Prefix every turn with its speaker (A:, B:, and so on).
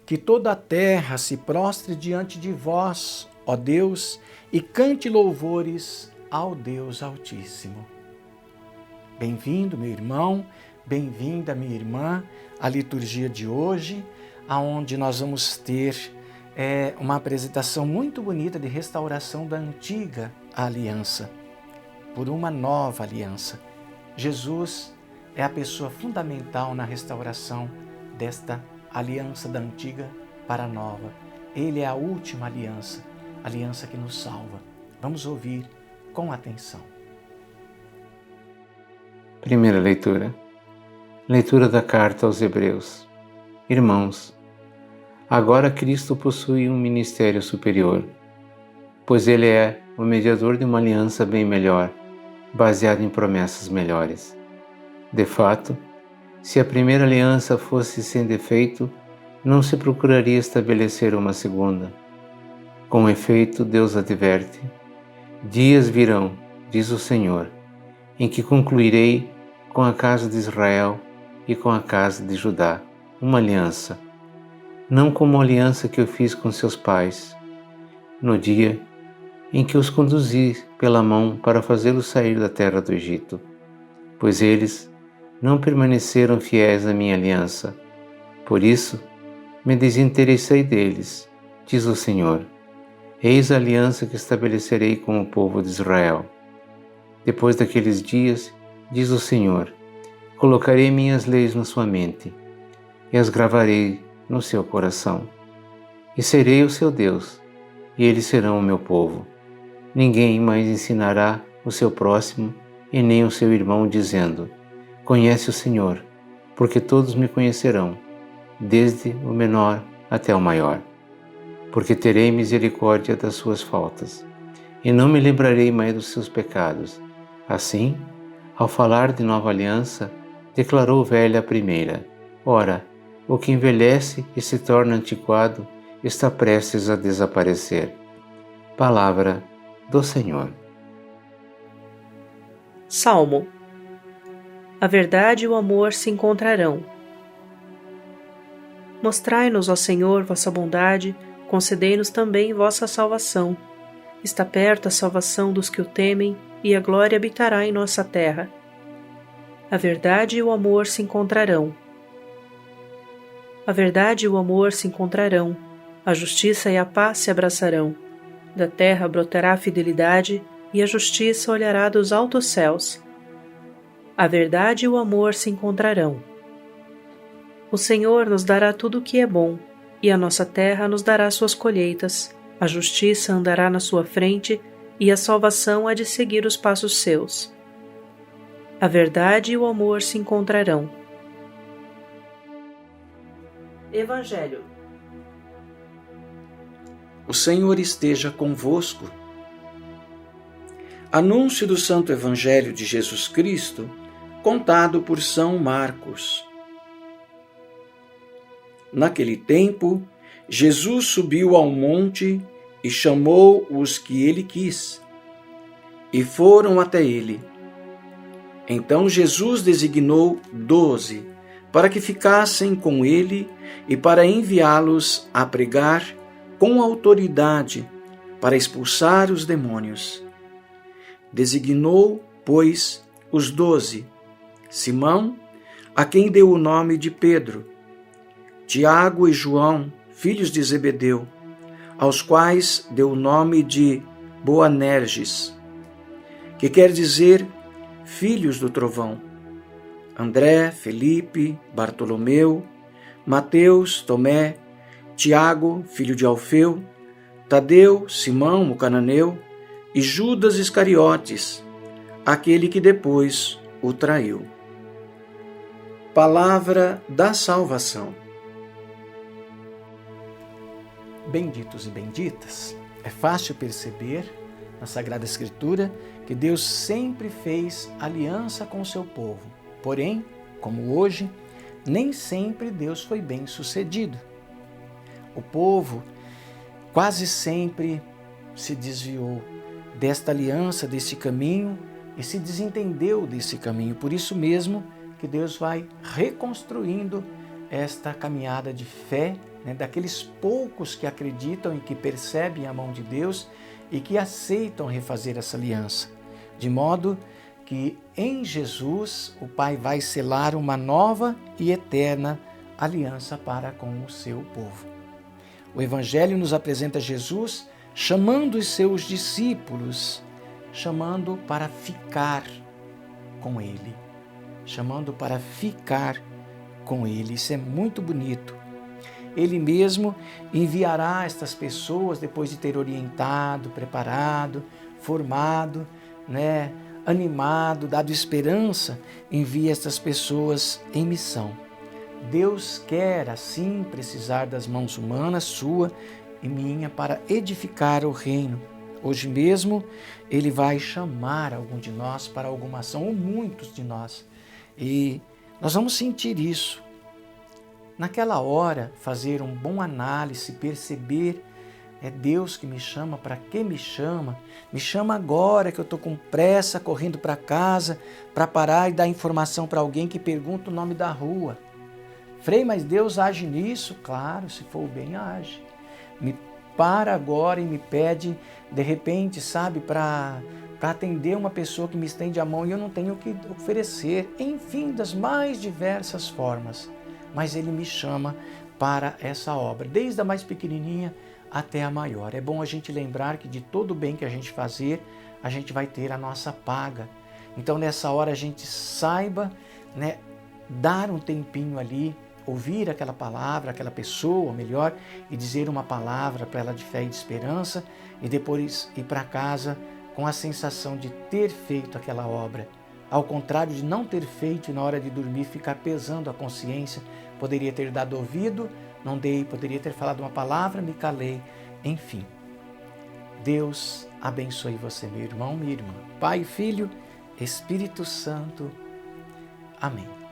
A: Que toda a terra se prostre diante de vós, ó Deus, e cante louvores ao Deus Altíssimo. Bem-vindo, meu irmão, bem-vinda, minha irmã, à liturgia de hoje, aonde nós vamos ter uma apresentação muito bonita de restauração da antiga aliança por uma nova aliança. Jesus é a pessoa fundamental na restauração desta aliança da antiga para a nova. Ele é a última aliança, aliança que nos salva. Vamos ouvir com atenção.
B: Primeira leitura. Leitura da carta aos Hebreus. Irmãos, agora Cristo possui um ministério superior, pois Ele é o mediador de uma aliança bem melhor, baseada em promessas melhores. De fato, se a primeira aliança fosse sem defeito, não se procuraria estabelecer uma segunda. Com efeito, Deus adverte: dias virão, diz o Senhor, em que concluirei com a casa de Israel e com a casa de Judá uma aliança, não como a aliança que eu fiz com seus pais, no dia em que os conduzi pela mão para fazê-los sair da terra do Egito, pois eles não permaneceram fiéis à minha aliança. Por isso, me desinteressei deles, diz o Senhor. Eis a aliança que estabelecerei com o povo de Israel. Depois daqueles dias, diz o Senhor, colocarei minhas leis na sua mente e as gravarei no seu coração. E serei o seu Deus, e eles serão o meu povo. Ninguém mais ensinará o seu próximo e nem o seu irmão, dizendo: conhece o Senhor, porque todos me conhecerão, desde o menor até o maior. Porque terei misericórdia das suas faltas, e não me lembrarei mais dos seus pecados. Assim, ao falar de nova aliança, declarou velha a primeira. Ora, o que envelhece e se torna antiquado está prestes a desaparecer. Palavra do Senhor.
C: Salmo. A verdade e o amor se encontrarão. Mostrai-nos, ó Senhor, vossa bondade, concedei-nos também vossa salvação. Está perto a salvação dos que o temem, e a glória habitará em nossa terra. A verdade e o amor se encontrarão. A verdade e o amor se encontrarão, a justiça e a paz se abraçarão. Da terra brotará a fidelidade, e a justiça olhará dos altos céus. A verdade e o amor se encontrarão. O Senhor nos dará tudo o que é bom, e a nossa terra nos dará suas colheitas. A justiça andará na sua frente, e a salvação há de seguir os passos seus. A verdade e o amor se encontrarão. Evangelho.
A: O Senhor esteja convosco. Anúncio do Santo Evangelho de Jesus Cristo, contado por São Marcos. Naquele tempo, Jesus subiu ao monte e chamou os que ele quis, e foram até ele. Então Jesus designou 12 para que ficassem com ele e para enviá-los a pregar com autoridade para expulsar os demônios. Designou, pois, os 12, Simão, a quem deu o nome de Pedro, Tiago e João, filhos de Zebedeu, aos quais deu o nome de Boanerges, que quer dizer filhos do trovão, André, Felipe, Bartolomeu, Mateus, Tomé, Tiago, filho de Alfeu, Tadeu, Simão, o cananeu, e Judas Iscariotes, aquele que depois o traiu. Palavra da salvação. Benditos e benditas, é fácil perceber na Sagrada Escritura que Deus sempre fez aliança com o seu povo. Porém, como hoje, nem sempre Deus foi bem sucedido. O povo quase sempre se desviou desta aliança, desse caminho, e se desentendeu desse caminho. Por isso mesmo que Deus vai reconstruindo esta caminhada de fé, né, daqueles poucos que acreditam e que percebem a mão de Deus e que aceitam refazer essa aliança, de modo que em Jesus o Pai vai selar uma nova e eterna aliança para com o seu povo. O Evangelho nos apresenta Jesus chamando os seus discípulos, chamando para ficar com Ele, chamando para ficar com Ele. Isso é muito bonito. Ele mesmo enviará estas pessoas, depois de ter orientado, preparado, formado, né, animado, dado esperança, envia estas pessoas em missão. Deus quer, assim, precisar das mãos humanas, sua e minha, para edificar o reino. Hoje mesmo, Ele vai chamar algum de nós para alguma ação, ou muitos de nós. E nós vamos sentir isso. Naquela hora, fazer um bom análise, perceber, é Deus que me chama, para que me chama? Me chama agora que eu estou com pressa, correndo para casa, para parar e dar informação para alguém que pergunta o nome da rua. Frei, mas Deus age nisso? Claro, se for o bem, age. Me para agora e me pede, de repente, sabe, para atender uma pessoa que me estende a mão e eu não tenho o que oferecer. Enfim, das mais diversas formas. Mas Ele me chama para essa obra, desde a mais pequenininha até a maior. É bom a gente lembrar que de todo o bem que a gente fazer, a gente vai ter a nossa paga. Então, nessa hora, a gente saiba, né, dar um tempinho ali, ouvir aquela palavra, aquela pessoa, melhor, e dizer uma palavra para ela de fé e de esperança, e depois ir para casa com a sensação de ter feito aquela obra. Ao contrário de não ter feito e na hora de dormir ficar pesando a consciência, poderia ter dado ouvido, não dei, poderia ter falado uma palavra, me calei, enfim. Deus abençoe você, meu irmão, minha irmã. Pai, Filho, Espírito Santo. Amém.